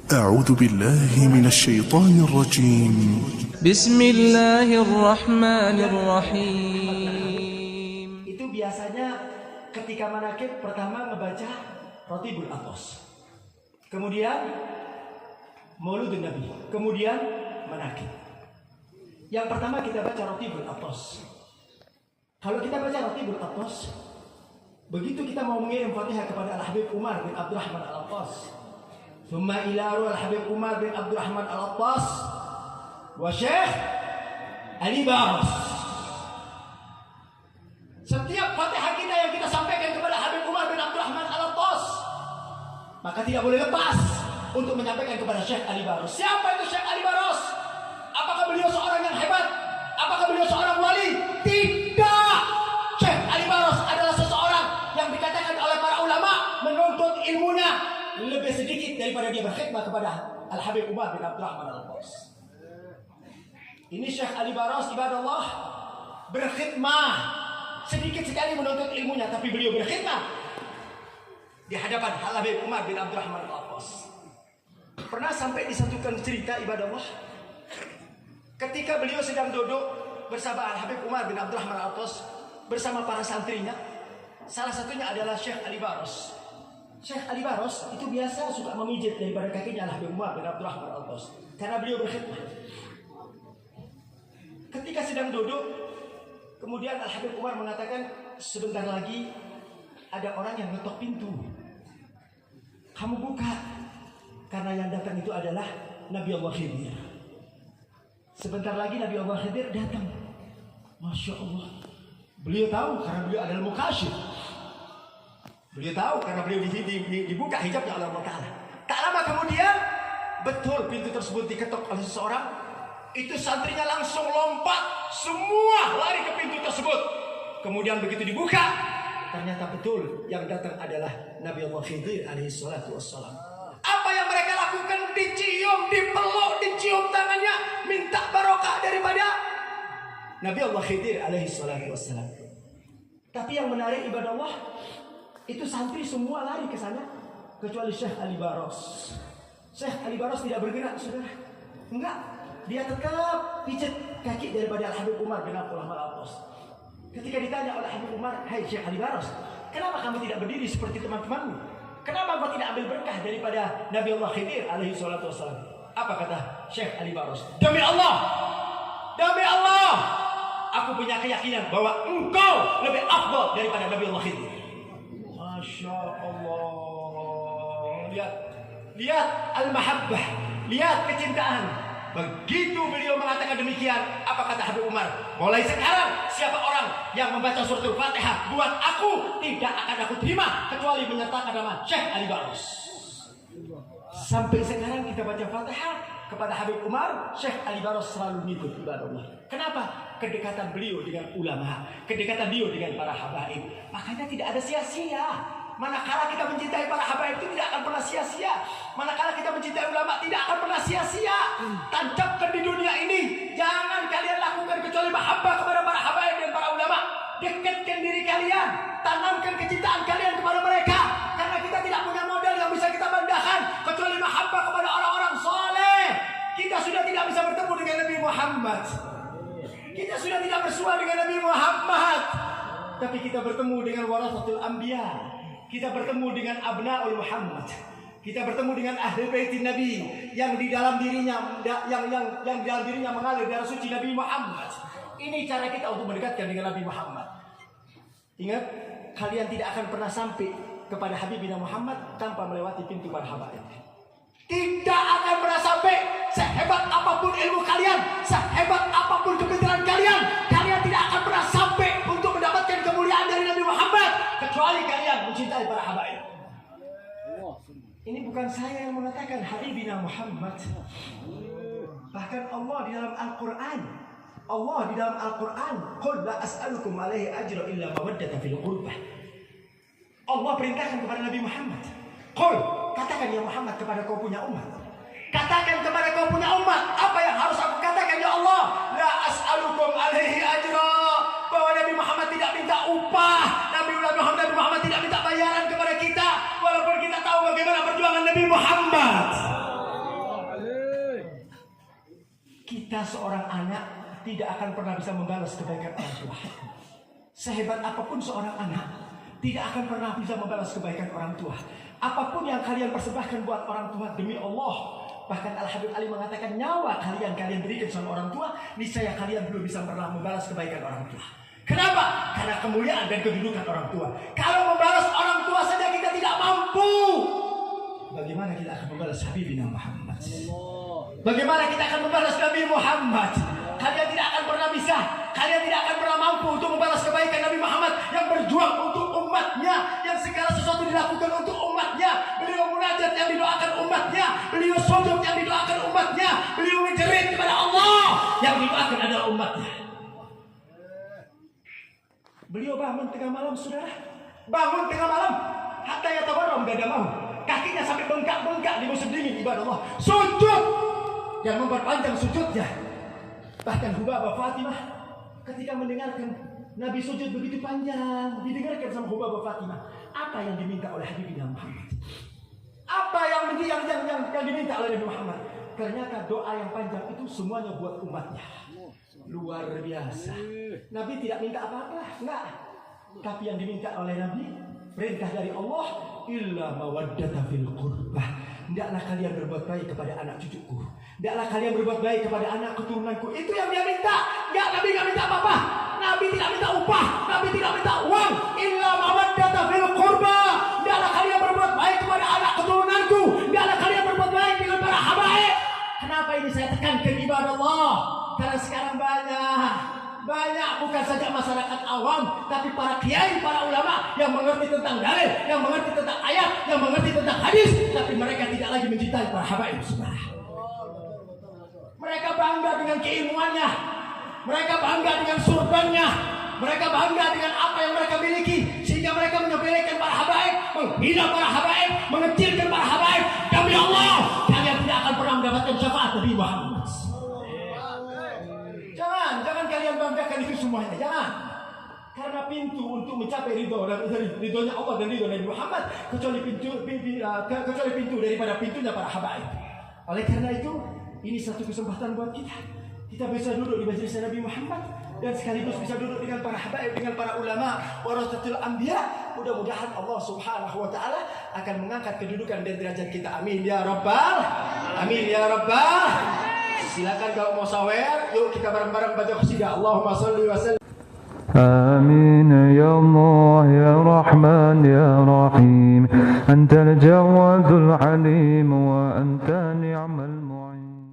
أعوذ بالله من الشيطان الرجيم. بسم الله الرحمن الرحيم. Itu biasanya ketika manakib pertama ngebaca Rotibul Atos, kemudian Mauludun Nabi, kemudian manakib. Yang pertama kita baca Rotibul Atos. Kalau kita baca Rotibul Atos, begitu kita mau mengirim Fatihah kepada Al-Habib Umar bin Abdurrahman Al-Attas, Thumma ila Al-Habib Umar bin Abdurrahman Al-Attas wa Syekh Ali Baros. Setiap Fatihah kita yang kita sampaikan kepada Habib Umar bin Abdurrahman Al-Attas, maka tidak boleh lepas untuk menyampaikan kepada Syekh Ali Baros. Siapa itu Syekh Ali Baros? Apakah beliau seorang yang hebat? Apakah beliau seorang wali? Tidak. Syekh Ali Baros adalah seseorang yang dikatakan oleh para ulama menuntut ilmunya lebih sedikit daripada dia berkhidmat kepada Al-Habib Umar bin Abdurrahman Al-Attas. Ini Syekh Ali Baros, ibadallah, berkhidmat sedikit sekali menuntut ilmunya, tapi beliau berkhidmat di hadapan Al-Habib Umar bin Abdurrahman Al-Attas. Pernah sampai disatukan cerita, ibadallah, ketika beliau sedang duduk bersama Al-Habib Umar bin Abdurrahman Al-Attas bersama para santrinya, salah satunya adalah Syekh Ali Baros. Syekh Ali Baros itu biasa suka memijit daripada kakinya Al-Habib Umar bin Abdurrahman Al-Attas karena beliau berkhidmat. Ketika sedang duduk, kemudian Al-Habib Umar mengatakan, sebentar lagi ada orang yang ngetok pintu. Kamu buka, karena yang datang itu adalah Nabi Allah Khidir. Sebentar lagi Nabi Allah Khidir datang. Masya Allah. Beliau tahu karena beliau adalah mukasyif. Beliau tahu karena beliau dibuka hijabnya oleh Allah Ta'ala. Tak lama kemudian, betul pintu tersebut diketok oleh seseorang. Itu santrinya langsung lompat, semua lari ke pintu tersebut. Kemudian begitu dibuka, ternyata betul yang datang adalah Nabi Allah Khidir alaihi salatu wassalam. Apa yang mereka lakukan? Dicium, dipeluk, dicium tangannya, minta barokah daripada Nabi Allah Khidir alaihi salatu wassalam. Tapi yang menarik, ibadah Allah, itu santri semua lari ke sana kecuali Syekh Ali Baros. Syekh Ali Baros tidak bergerak, saudara. Enggak, dia tetap pijat kaki daripada Al-Habib Umar bin Abdurrahman Al-Attas. Ketika ditanya oleh Habib Umar, "Hai Syekh Ali Baros, kenapa kamu tidak berdiri seperti teman-temanmu? Kenapa engkau tidak ambil berkah daripada Nabi Allah Khidir alaihi salatu wassalam?" Apa kata Syekh Ali Baros? Demi Allah, aku punya keyakinan bahwa engkau lebih afdal daripada Nabi Allah Khidir. Masya Allah. Lihat al-mahabbah, lihat kecintaan. Begitu beliau mengatakan demikian, apa kata Habib Umar? Mulai sekarang siapa orang yang membaca suratul Fatihah buat aku, tidak akan aku terima kecuali menyertakan nama Syekh Ali Baros. Sampai sekarang kita baca Fatihah kepada Habib Umar, Syekh Ali Baros selalu ngikut, ibadah Allah. Kenapa? Kedekatan beliau dengan ulama, kedekatan beliau dengan para habaib. Makanya tidak ada sia-sia. Manakala kita mencintai para habaib itu tidak akan pernah sia-sia. Manakala kita mencintai ulama tidak akan pernah sia-sia. Tancapkan di dunia ini, jangan kalian lakukan kecuali mahabbah kepada para habaib dan para ulama. Dekatkan diri kalian, tanamkan kecintaan kalian kepada mereka, karena kita tidak punya modal yang bisa kita bandahkan kecuali mahabbah kepada orang-orang soleh. Kita sudah tidak bisa bertemu dengan Nabi Muhammad, kita sudah tidak bersua dengan Nabi Muhammad, tapi kita bertemu dengan warasatul anbiya, kita bertemu dengan abnaul Muhammad, kita bertemu dengan ahli baitin Nabi yang di dalam dirinya yang di dalam dirinya mengalir darah suci Nabi Muhammad. Ini cara kita untuk mendekatkan dengan Nabi Muhammad. Ingat, kalian tidak akan pernah sampai kepada Habibina Muhammad tanpa melewati pintu para habaib. Tidak akan pernah sampai. Sehebat apapun ilmu kalian, sehebat apapun kepintaran kalian, kalian tidak akan pernah sampai untuk mendapatkan kemuliaan dari Nabi Muhammad kecuali kalian mencintai para habaib. Ini bukan saya yang mengatakan, Habibina Muhammad. Bahkan Allah di dalam Al-Quran, "Qul la as'alukum alaihi ajra illa mawaddata fil qurbah." Allah perintahkan kepada Nabi Muhammad, "Qul," katakan ya Muhammad kepada kau punya umat. Katakan kepada kau punya umat, apa yang harus aku katakan ya Allah? La as'alukum alaihi ajra. Bahwa Nabi Muhammad tidak minta upah. Nabi Muhammad tidak minta bayaran kepada kita. Walaupun kita tahu bagaimana perjuangan Nabi Muhammad. Kita seorang anak tidak akan pernah bisa membalas kebaikan orang tua. Sehebat apapun seorang anak tidak akan pernah bisa membalas kebaikan orang tua. Apapun yang kalian persembahkan buat orang tua demi Allah, bahkan Al-Habib Ali mengatakan nyawa kalian berikan sama orang tua, niscaya kalian belum bisa pernah membalas kebaikan orang tua. Kenapa? Karena kemuliaan dan kedudukan orang tua. Kalau membalas orang tua saja kita tidak mampu, bagaimana kita akan membalas Habibina Muhammad? Bagaimana kita akan membalas Nabi Muhammad? Kalian tidak akan pernah bisa, kalian tidak akan pernah mampu untuk membalas kebaikan Nabi Muhammad yang berjuang untuk umatnya, yang segala sesuatu dilakukan untuk umatnya. Beliau munajat yang didoakan umatnya, beliau sujud yang didoakan umatnya, beliau menjerit kepada Allah yang didoakan adalah umatnya. Beliau bangun tengah malam, saudara, bangun tengah malam, hatta yatawarram dadamahu, kakinya sampai bengkak-bengkak di musim dingin, ibadah Allah, sujud yang memperpanjang sujudnya. Bahkan Hubabah Fatimah ketika mendengarkan Nabi sujud begitu panjang, didengarkan sama Hubabah Fatimah, apa yang diminta oleh Habibina Muhammad? Apa yang diminta oleh Nabi Muhammad? Ternyata doa yang panjang itu semuanya buat umatnya. Luar biasa. Nabi tidak minta apa-apa, enggak. Tapi yang diminta oleh Nabi, perintah dari Allah, illa mawaddata fil qurbah. Hendaklah kalian berbuat baik kepada anak cucuku. Hendaklah kalian berbuat baik kepada anak keturunanku. Itu yang dia minta. Enggak, Nabi enggak minta apa-apa. Nabi tidak minta upah, Nabi tidak minta uang. Illa mawaddata fil qurbah. Hendaklah kalian berbuat baik kepada anak keturunanku. Hendaklah kalian berbuat baik dengan para habaib. Kenapa ini saya tekankan ibadah Allah? Karena sekarang banyak bukan saja masyarakat awam, tapi para kiai, para ulama yang mengerti tentang dalil, yang mengerti tentang ayat, yang mengerti tentang hadis, tapi mereka tidak lagi mencintai para habaib. Mereka bangga dengan keilmuannya, mereka bangga dengan surbannya, mereka bangga dengan apa yang mereka miliki, sehingga mereka menyepelekan para habaib, menghina para habaib, mengecilkan para habaib. Demi Allah, kalian tidak akan pernah mendapatkan syafaat Nabi Muhammad. Jangan kalian banggakan itu semuanya, jangan. Karena pintu untuk mencapai ridhonya Allah dan ridho Nabi Muhammad kecuali pintu daripada pintunya para habaib. Oleh karena itu, ini satu kesempatan buat kita. Kita bisa duduk di majelis Nabi Muhammad dan sekaligus bisa duduk dengan para habaib, dengan para ulama, warasatul anbiya. Mudah-mudahan Allah Subhanahu wa taala akan mengangkat kedudukan dan derajat kita. Amin ya rabbal amin ya rabbal. Silakan kalau mau sawer, yuk kita bareng-bareng baca qasidah. Allahumma shalli wa sallim. آمين يا الله يا رحمن يا رحيم أنت الجواد العليم وأنت نعم المعين.